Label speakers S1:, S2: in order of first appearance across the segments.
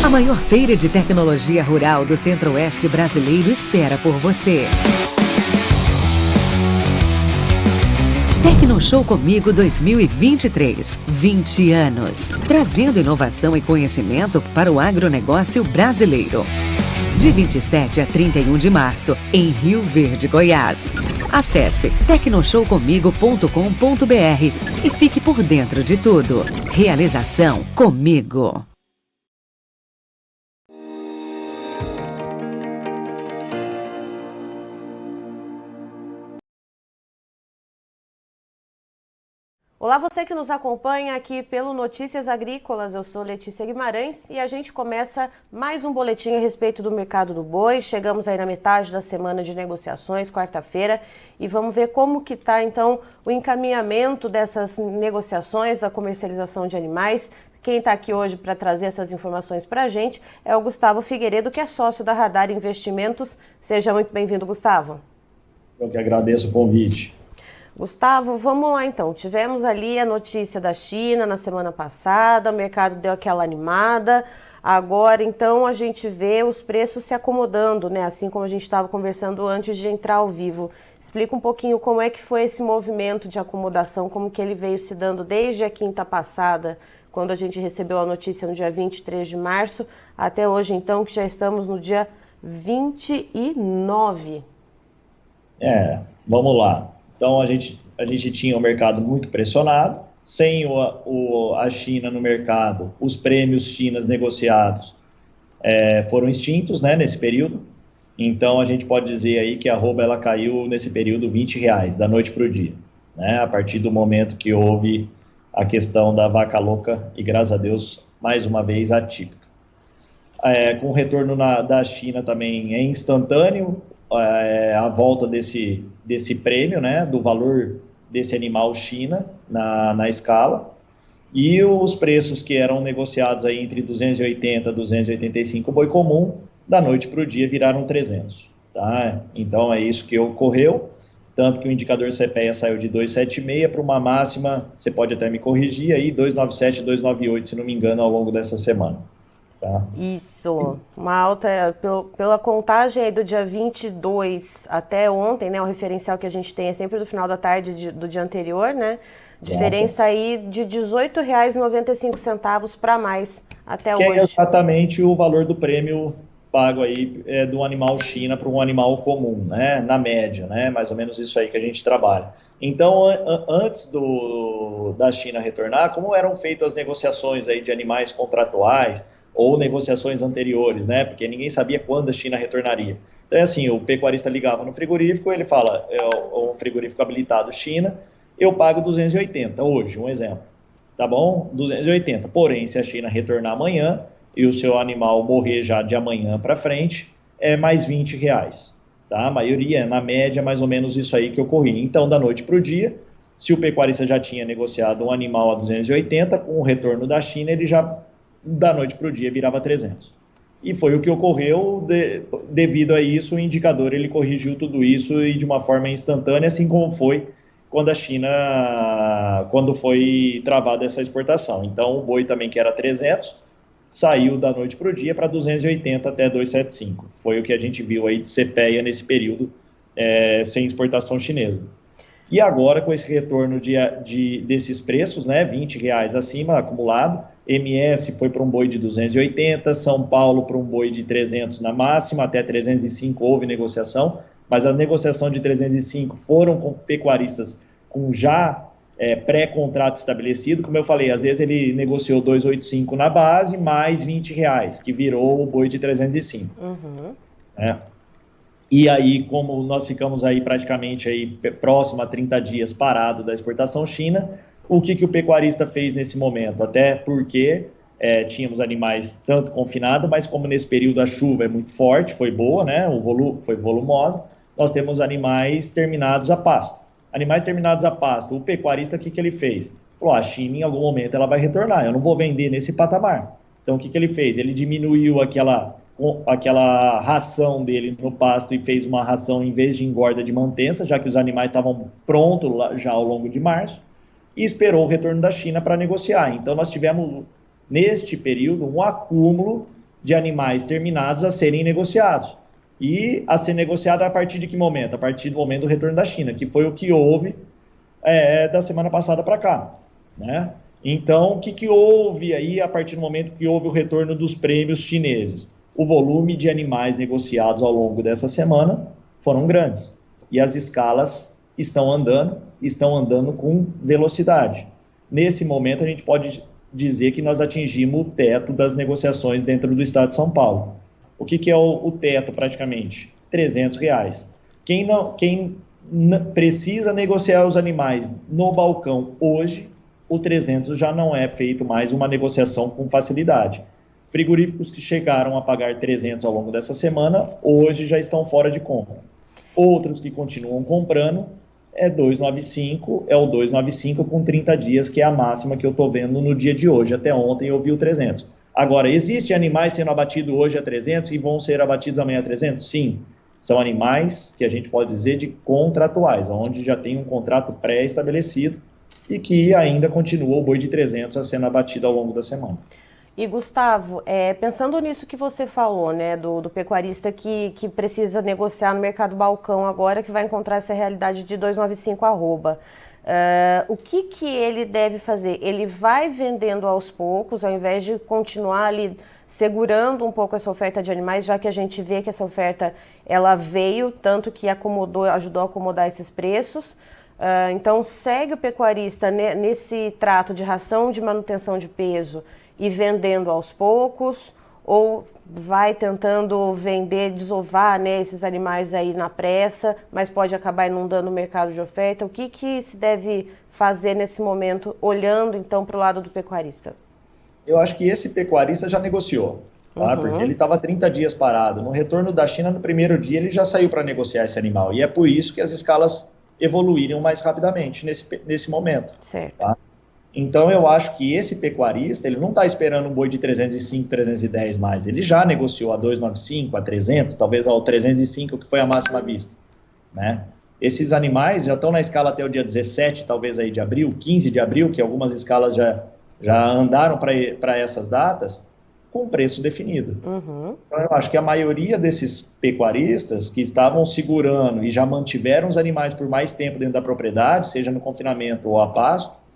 S1: A maior feira de tecnologia rural do Centro-Oeste brasileiro espera por você. Tecnoshow Comigo 2023, 20 anos, trazendo inovação e conhecimento para o agronegócio brasileiro. De 27 a 31 de março, em Rio Verde, Goiás. Acesse tecnoshowcomigo.com.br e fique por dentro de tudo. Realização Comigo.
S2: Olá, você que nos acompanha aqui pelo Notícias Agrícolas, eu sou Letícia Guimarães e a gente começa mais um boletim a respeito do mercado do boi. Chegamos aí na metade da semana de negociações, quarta-feira, e vamos ver como que está então o encaminhamento dessas negociações, da comercialização de animais. Quem está aqui hoje para trazer essas informações para a gente é o Gustavo Figueiredo, que é sócio da Radar Investimentos. Seja muito bem-vindo, Gustavo.
S3: Eu que agradeço o convite.
S2: Gustavo, vamos lá então. Tivemos ali a notícia da China na semana passada, o mercado deu aquela animada. Agora, então, a gente vê os preços se acomodando, né? Assim como a gente estava conversando antes de entrar ao vivo. Explica um pouquinho como é que foi esse movimento de acomodação, como que ele veio se dando desde a quinta passada, quando a gente recebeu a notícia no dia 23 de março, até hoje, então, que já estamos no dia 29.
S3: Vamos lá. Então, a gente tinha um mercado muito pressionado, sem a China no mercado, os prêmios chinas negociados foram extintos, né, nesse período. Então, a gente pode dizer aí que a arroba ela caiu nesse período R$20, da noite para o dia, né, a partir do momento que houve a questão da vaca louca e, graças a Deus, mais uma vez atípica. Com o retorno da China também é instantâneo, a volta desse prêmio, né, do valor desse animal China na escala, e os preços que eram negociados aí entre 280 e 285 boi comum, da noite para o dia viraram 300, tá? Então é isso que ocorreu, tanto que o indicador CPEA saiu de 276 para uma máxima, você pode até me corrigir aí, 297, 298, se não me engano, ao longo dessa semana. Tá.
S2: Isso, uma alta pela contagem aí do dia 22 até ontem, né, o referencial que a gente tem é sempre do final da tarde do dia anterior, né, diferença aí de R$18,95 para mais até hoje.
S3: É exatamente o valor do prêmio pago aí do animal China para um animal comum, né, na média, né, mais ou menos isso aí que a gente trabalha. Então, antes da China retornar, como eram feitas as negociações aí de animais contratuais, ou negociações anteriores, né? Porque ninguém sabia quando a China retornaria. Então, é assim, o pecuarista ligava no frigorífico, ele fala, um frigorífico habilitado China, eu pago 280 hoje, um exemplo. Tá bom? 280. Porém, se a China retornar amanhã e o seu animal morrer já de amanhã para frente, é mais R$20. Tá? A maioria, na média, mais ou menos isso aí que ocorria. Então, da noite para o dia, se o pecuarista já tinha negociado um animal a 280, com o retorno da China, ele já da noite para o dia virava 300. E foi o que ocorreu, devido a isso, o indicador ele corrigiu tudo isso e de uma forma instantânea, assim como foi quando a China, quando foi travada essa exportação. Então, o boi também, que era 300, saiu da noite para o dia para 280 até 275. Foi o que a gente viu aí de CPEA nesse período, sem exportação chinesa. E agora, com esse retorno desses preços, né, R$20 acima, acumulado, MS foi para um boi de 280, São Paulo para um boi de 300 na máxima, até 305 houve negociação, mas a negociação de 305 foram com pecuaristas com já pré-contrato estabelecido. Como eu falei, às vezes ele negociou 285 na base, mais R$20, que virou o boi de 305.
S2: Uhum.
S3: E aí, como nós ficamos aí praticamente aí próximo a 30 dias parado da exportação China, o que o pecuarista fez nesse momento? Até porque tínhamos animais tanto confinados, mas como nesse período a chuva é muito forte, foi boa, né? Foi volumosa, nós temos animais terminados a pasto. Animais terminados a pasto, o pecuarista, o que ele fez? Falou, a China em algum momento ela vai retornar, eu não vou vender nesse patamar. Então o que ele fez? Ele diminuiu aquela ração dele no pasto e fez uma ração em vez de engorda de mantença, já que os animais estavam prontos já ao longo de março, e esperou o retorno da China para negociar. Então nós tivemos, neste período, um acúmulo de animais terminados a serem negociados. E a ser negociado a partir de que momento? A partir do momento do retorno da China, que foi o que houve da semana passada para cá, né? Então, o que houve aí a partir do momento que houve o retorno dos prêmios chineses? O volume de animais negociados ao longo dessa semana foram grandes. E as escalas estão andando com velocidade. Nesse momento, a gente pode dizer que nós atingimos o teto das negociações dentro do estado de São Paulo. O que é o teto, praticamente? R$300. Quem precisa negociar os animais no balcão hoje, o 300 já não é feito mais uma negociação com facilidade. Frigoríficos que chegaram a pagar 300 ao longo dessa semana, hoje já estão fora de compra. Outros que continuam comprando, é 295, é o 295 com 30 dias, que é a máxima que eu estou vendo no dia de hoje. Até ontem eu vi o 300. Agora, existem animais sendo abatidos hoje a 300 e vão ser abatidos amanhã a 300? Sim. São animais que a gente pode dizer de contratuais, onde já tem um contrato pré-estabelecido e que ainda continua o boi de 300 a sendo abatido ao longo da semana.
S2: E Gustavo, pensando nisso que você falou, né, do pecuarista que precisa negociar no mercado balcão agora, que vai encontrar essa realidade de 295 arroba, o que ele deve fazer? Ele vai vendendo aos poucos, ao invés de continuar ali segurando um pouco essa oferta de animais, já que a gente vê que essa oferta ela veio, tanto que ajudou a acomodar esses preços. Então, segue o pecuarista nesse trato de ração de manutenção de peso e vendendo aos poucos, ou vai tentando vender, desovar, né, esses animais aí na pressa, mas pode acabar inundando o mercado de oferta? O que se deve fazer nesse momento, olhando então para o lado do pecuarista?
S3: Eu acho que esse pecuarista já negociou, tá? Porque ele estava 30 dias parado. No retorno da China, no primeiro dia, ele já saiu para negociar esse animal. E é por isso que as escalas evoluíram mais rapidamente nesse momento.
S2: Certo.
S3: Tá? Então, eu acho que esse pecuarista, ele não está esperando um boi de 305, 310 mais. Ele já negociou a 295, a 300, talvez ao 305, que foi a máxima vista, né? Esses animais já estão na escala até o dia 17, talvez aí de abril, 15 de abril, que algumas escalas já andaram para essas datas, com preço definido. Então, eu acho que a maioria desses pecuaristas que estavam segurando e já mantiveram os animais por mais tempo dentro da propriedade, seja no confinamento ou a pasto,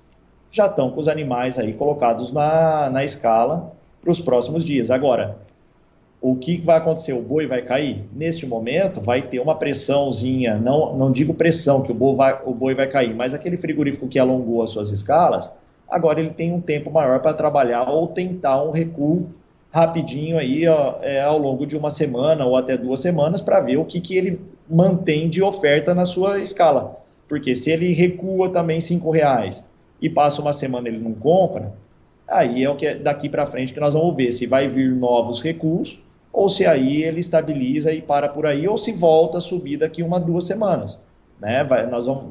S3: já estão com os animais aí colocados na escala para os próximos dias. Agora, o que vai acontecer? O boi vai cair? Neste momento, vai ter uma pressãozinha, não digo pressão que o boi vai cair, mas aquele frigorífico que alongou as suas escalas, agora ele tem um tempo maior para trabalhar ou tentar um recuo rapidinho aí ao longo de uma semana ou até 2 semanas para ver o que ele mantém de oferta na sua escala. Porque se ele recua também R$5 e passa uma semana ele não compra, aí é o que é daqui para frente que nós vamos ver se vai vir novos recuos ou se aí ele estabiliza e para por aí, ou se volta a subir daqui 1, 2 semanas. Né?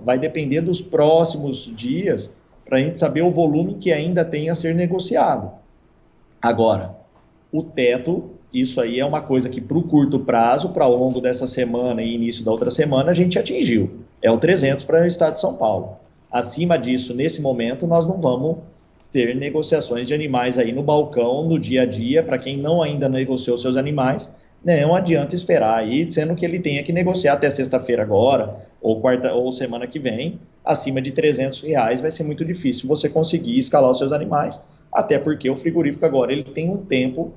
S3: Vai depender dos próximos dias para a gente saber o volume que ainda tem a ser negociado. Agora, o teto, isso aí é uma coisa que para o curto prazo, para ao longo dessa semana e início da outra semana, a gente atingiu. É o 300 para o estado de São Paulo. Acima disso, nesse momento, nós não vamos ter negociações de animais aí no balcão, no dia a dia, para quem não ainda negociou seus animais, não adianta esperar aí, sendo que ele tenha que negociar até sexta-feira agora, ou semana que vem, acima de R$300 vai ser muito difícil você conseguir escalar os seus animais, até porque o frigorífico agora ele tem um tempo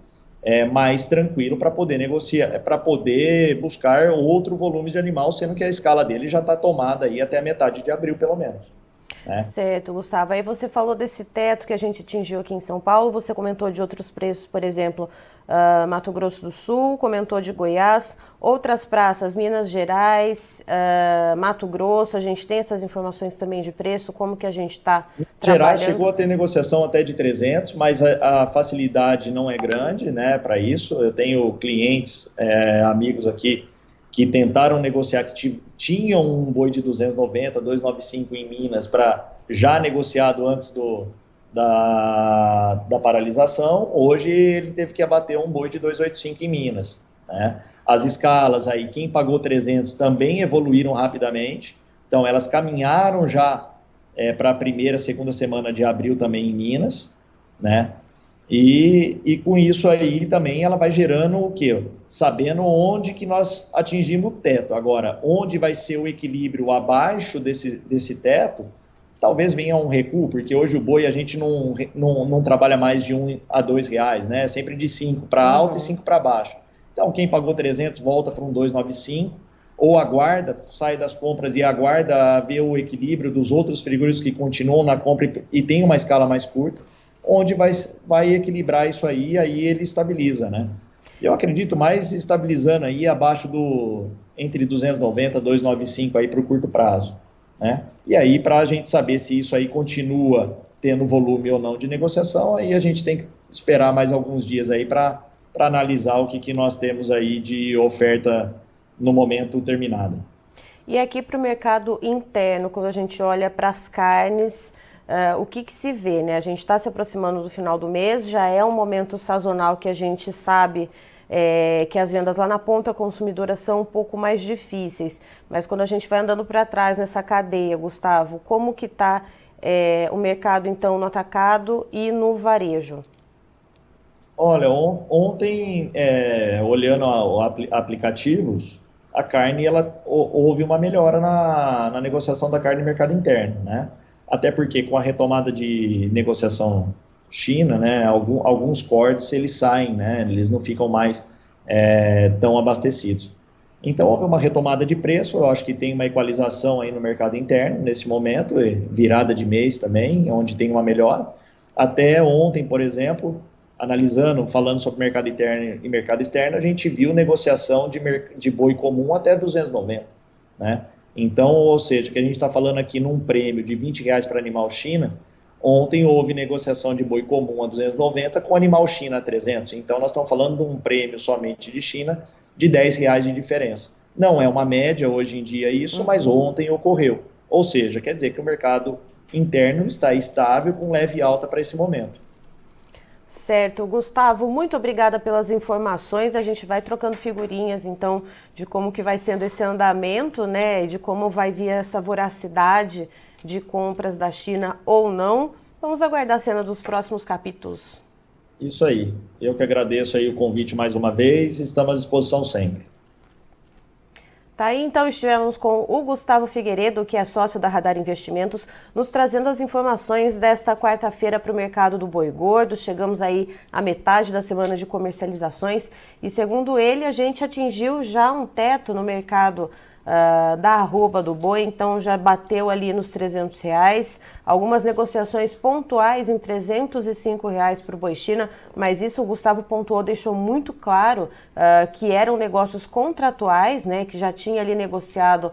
S3: mais tranquilo para poder negociar, para poder buscar outro volume de animal, sendo que a escala dele já está tomada aí até a metade de abril, pelo menos.
S2: Certo, Gustavo. Aí você falou desse teto que a gente atingiu aqui em São Paulo, você comentou de outros preços, por exemplo, Mato Grosso do Sul, comentou de Goiás, outras praças, Minas Gerais, Mato Grosso, a gente tem essas informações também de preço, como que a gente está trabalhando?
S3: Gerais chegou a ter negociação até de 300, mas a facilidade não é grande, né, para isso. Eu tenho clientes, amigos aqui, que tentaram negociar, que tinham um boi de 290, 295 em Minas, já negociado antes da paralisação. Hoje ele teve que abater um boi de 285 em Minas. Né? As escalas aí, quem pagou 300 também evoluíram rapidamente, então elas caminharam já para a primeira, segunda semana de abril também em Minas, né? E com isso aí também ela vai gerando o quê? Sabendo onde que nós atingimos o teto. Agora, onde vai ser o equilíbrio abaixo desse teto, talvez venha um recuo, porque hoje o boi a gente não trabalha mais de R$ 1 a R$ 2, né? Sempre de 5 para alto e 5 para baixo. Então, quem pagou 300 volta para um 295, ou aguarda, sai das compras e aguarda ver o equilíbrio dos outros frigoríficos que continuam na compra e tem uma escala mais curta, onde vai equilibrar isso aí ele estabiliza, né? Eu acredito mais estabilizando aí abaixo entre 290 e 295 aí para o curto prazo, né? E aí, para a gente saber se isso aí continua tendo volume ou não de negociação, aí a gente tem que esperar mais alguns dias aí para analisar o que nós temos aí de oferta no momento terminado.
S2: E aqui para o mercado interno, quando a gente olha para as carnes, o que se vê, né? A gente está se aproximando do final do mês, já é um momento sazonal que a gente sabe que as vendas lá na ponta consumidora são um pouco mais difíceis. Mas quando a gente vai andando para trás nessa cadeia, Gustavo, como que está o mercado então no atacado e no varejo?
S3: Olha, ontem, olhando aplicativos, a carne, houve uma melhora na negociação da carne no mercado interno, né? Até porque com a retomada de negociação China, né, alguns cortes eles saem, né? Eles não ficam mais tão abastecidos. Então houve uma retomada de preço, eu acho que tem uma equalização aí no mercado interno nesse momento, virada de mês também, onde tem uma melhora. Até ontem, por exemplo, falando sobre mercado interno e mercado externo, a gente viu negociação de boi comum até 290, né? Então, ou seja, que a gente está falando aqui num prêmio de R$ 20 para animal China, ontem houve negociação de boi comum a 290 com animal China a 300. Então, nós estamos falando de um prêmio somente de China de R$ 10 de diferença. Não é uma média hoje em dia isso, mas ontem ocorreu. Ou seja, quer dizer que o mercado interno está estável com leve alta para esse momento.
S2: Certo, Gustavo, muito obrigada pelas informações. A gente vai trocando figurinhas, então, de como que vai sendo esse andamento, né, de como vai vir essa voracidade de compras da China ou não. Vamos aguardar a cena dos próximos capítulos.
S3: Isso aí. Eu que agradeço aí o convite mais uma vez e estamos à disposição sempre.
S2: Tá aí, então, estivemos com o Gustavo Figueiredo, que é sócio da Radar Investimentos, nos trazendo as informações desta quarta-feira para o mercado do boi gordo. Chegamos aí à metade da semana de comercializações e, segundo ele, a gente atingiu já um teto no mercado da arroba do boi, então já bateu ali nos R$300. Algumas negociações pontuais em R$305 para o boi China, mas isso o Gustavo pontuou, deixou muito claro que eram negócios contratuais, né, que já tinha ali negociado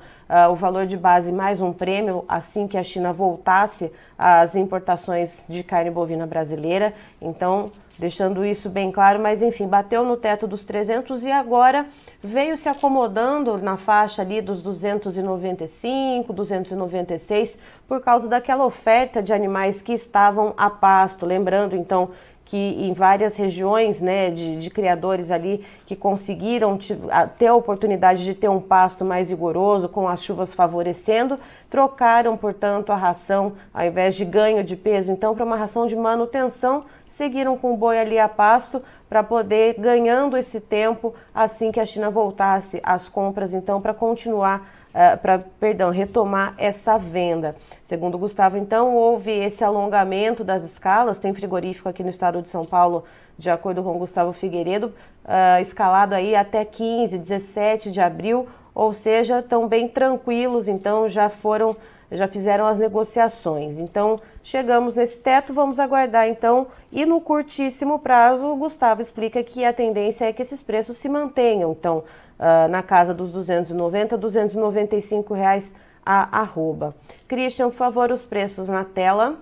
S2: o valor de base mais um prêmio assim que a China voltasse às importações de carne bovina brasileira. Então, deixando isso bem claro, mas enfim, bateu no teto dos 300 e agora veio se acomodando na faixa ali dos 295, 296, por causa daquela oferta de animais que estavam a pasto. Lembrando, então, que em várias regiões, né, de criadores ali que conseguiram ter a oportunidade de ter um pasto mais rigoroso, com as chuvas favorecendo, trocaram, portanto, a ração, ao invés de ganho de peso, então, para uma ração de manutenção, seguiram com o boi ali a pasto para poder ganhando esse tempo assim que a China voltasse às compras, então, para continuar retomar essa venda. Segundo o Gustavo, então, houve esse alongamento das escalas, tem frigorífico aqui no estado de São Paulo, de acordo com o Gustavo Figueiredo, escalado aí até 15, 17 de abril, ou seja, estão bem tranquilos, então já fizeram as negociações. Então, chegamos nesse teto, vamos aguardar então, e no curtíssimo prazo, o Gustavo explica que a tendência é que esses preços se mantenham, então, na casa dos R$290, R$295 a arroba. Christian, por favor, os preços na tela.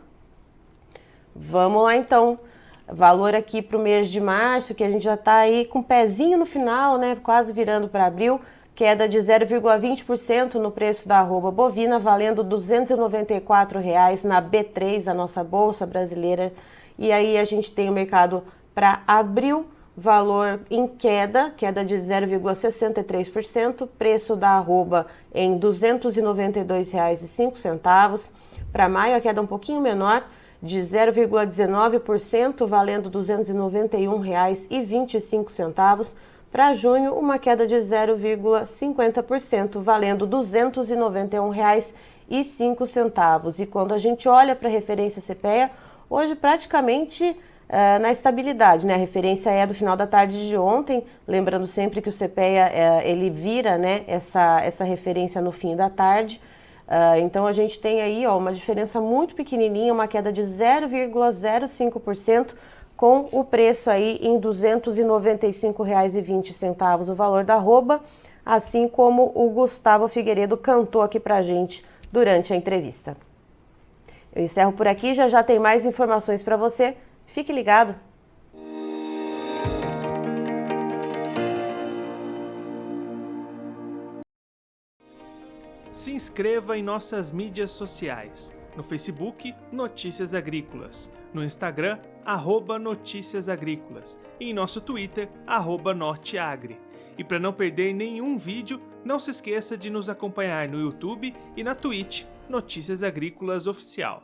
S2: Vamos lá, então. Valor aqui para o mês de março, que a gente já está aí com o pezinho no final, né? Quase virando para abril. Queda de 0,20% no preço da arroba bovina, valendo R$ 294 na B3, a nossa bolsa brasileira. E aí a gente tem o mercado para abril, valor em queda de 0,63%, preço da arroba em R$ 292,05. Para maio a queda um pouquinho menor, de 0,19%, valendo R$ 291,25. Para junho, uma queda de 0,50%, valendo R$ 291,05. E quando a gente olha para a referência CPEA, hoje praticamente na estabilidade, né? A referência é do final da tarde de ontem, lembrando sempre que o CPEA ele vira, né, essa referência no fim da tarde. Então a gente tem aí uma diferença muito pequenininha, uma queda de 0,05%, com o preço aí em R$ 295,20 o valor da arroba, assim como o Gustavo Figueiredo cantou aqui pra gente durante a entrevista. Eu encerro por aqui, já tem mais informações para você. Fique ligado!
S4: Se inscreva em nossas mídias sociais. No Facebook, Notícias Agrícolas. No Instagram, @Notícias Agrícolas. E em nosso Twitter, @Norteagri. E para não perder nenhum vídeo, não se esqueça de nos acompanhar no YouTube e na Twitch, Notícias Agrícolas Oficial.